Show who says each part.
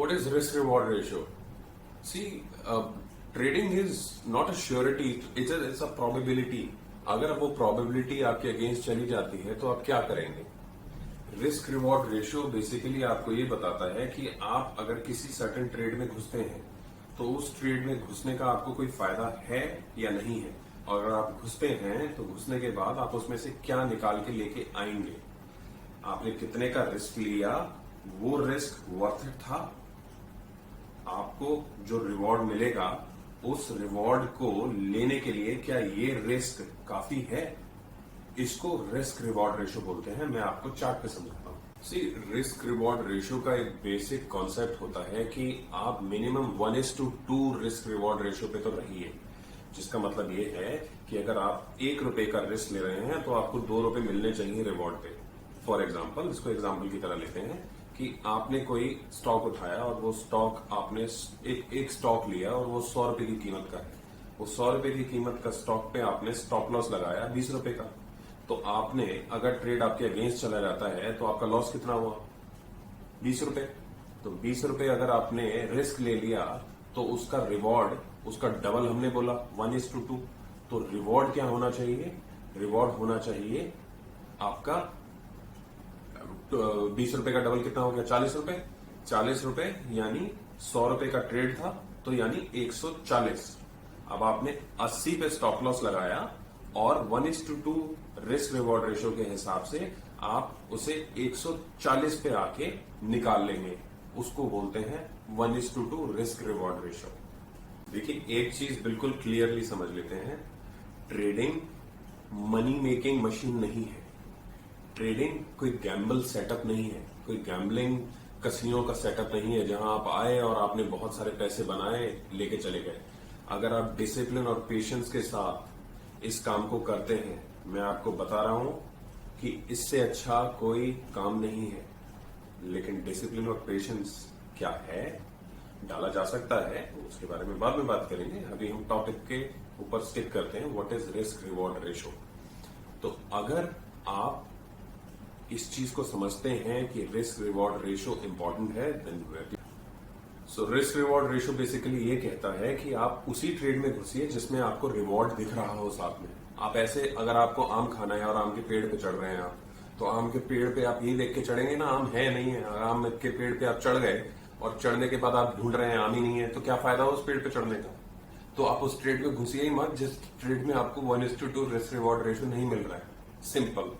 Speaker 1: What is risk reward ratio? See, trading is not a surety, it's a probability. अगर वो probability आपके against चली जाती है तो आप क्या करेंगे? रिस्क रिवॉर्ड रेशियो बेसिकली आपको ये बताता है कि आप अगर किसी सर्टेन ट्रेड में घुसते हैं तो उस ट्रेड में घुसने का आपको कोई फायदा है या नहीं है, और अगर आप घुसते हैं तो घुसने के बाद आप उसमें से क्या निकाल के लेके आएंगे, आपने कितने का रिस्क लिया, वो रिस्क वर्थ इट था, आपको जो रिवॉर्ड मिलेगा उस रिवॉर्ड को लेने के लिए क्या ये रिस्क काफी है, इसको रिस्क रिवॉर्ड रेशियो बोलते हैं। मैं आपको चार्ट पे समझाता हूं। सी, रिस्क रिवॉर्ड रेशियो का एक बेसिक कॉन्सेप्ट होता है कि आप मिनिमम 1:2 रिस्क रिवॉर्ड रेशियो पे तो रहिए, जिसका मतलब ये है कि अगर आप ₹1 का रिस्क ले रहे हैं तो आपको ₹2 मिलने चाहिए रिवॉर्ड पे। फॉर एग्जाम्पल, इसको एग्जाम्पल की तरह लेते हैं कि आपने कोई स्टॉक उठाया और वो स्टॉक आपने एक स्टॉक लिया और वो ₹100 की कीमत का है। वो ₹100 की कीमत का स्टॉक पे आपने स्टॉप लॉस लगाया ₹20 का। तो आपने, अगर ट्रेड आपके अगेंस्ट चला जाता है तो आपका लॉस कितना हुआ? ₹20। तो ₹20 अगर आपने रिस्क ले लिया तो उसका रिवॉर्ड, उसका डबल हमने बोला 1:2। तो रिवॉर्ड क्या होना चाहिए? रिवॉर्ड होना चाहिए आपका ₹20 का डबल कितना हो गया? ₹40। ₹40 यानी ₹100 का ट्रेड था तो यानी 140। अब आपने 80 पे स्टॉप लॉस लगाया और 1:2 रिस्क रिवॉर्ड रेशियो के हिसाब से आप उसे 140 पे आके निकाल लेंगे, उसको बोलते हैं 1:2 रिस्क रिवॉर्ड रेशियो। देखिए, एक चीज बिल्कुल क्लियरली समझ लेते हैं, ट्रेडिंग मनी मेकिंग मशीन नहीं है। ट्रेडिंग कोई गैम्बल सेटअप नहीं है, कोई गैम्बलिंग कसिनो का सेटअप नहीं है जहां आप आए और आपने बहुत सारे पैसे बनाए लेके चले गए। अगर आप डिसिप्लिन और पेशेंस के साथ इस काम को करते हैं, मैं आपको बता रहा हूं कि इससे अच्छा कोई काम नहीं है। लेकिन डिसिप्लिन और पेशेंस क्या है, डाला जा सकता है, उसके बारे में बाद में बात करेंगे। अभी हम टॉपिक के ऊपर स्टिक करते हैं, what is risk reward ratio. तो अगर आप इस चीज को समझते हैं कि रिस्क रिवॉर्ड रेशियो इंपॉर्टेंट है, then so risk reward ratio basically ये कहता है कि आप उसी ट्रेड में घुसिए जिसमें आपको रिवॉर्ड दिख रहा हो साथ में। आप ऐसे, अगर आपको आम खाना है और आम के पेड़ पे चढ़ रहे हैं आप, तो आम के पेड़ पे आप ये देख के चढ़ेंगे ना आम है नहीं है। अगर आम के पेड़ पे आप चढ़ गए और चढ़ने के बाद आप ढूंढ रहे हैं आम ही नहीं है, तो क्या फायदा उस पेड़ पे चढ़ने का? तो आप उस ट्रेड में घुसिए ही मत जिस ट्रेड में आपको 1:2 रिस्क रिवॉर्ड रेशियो नहीं मिल रहा है। सिंपल।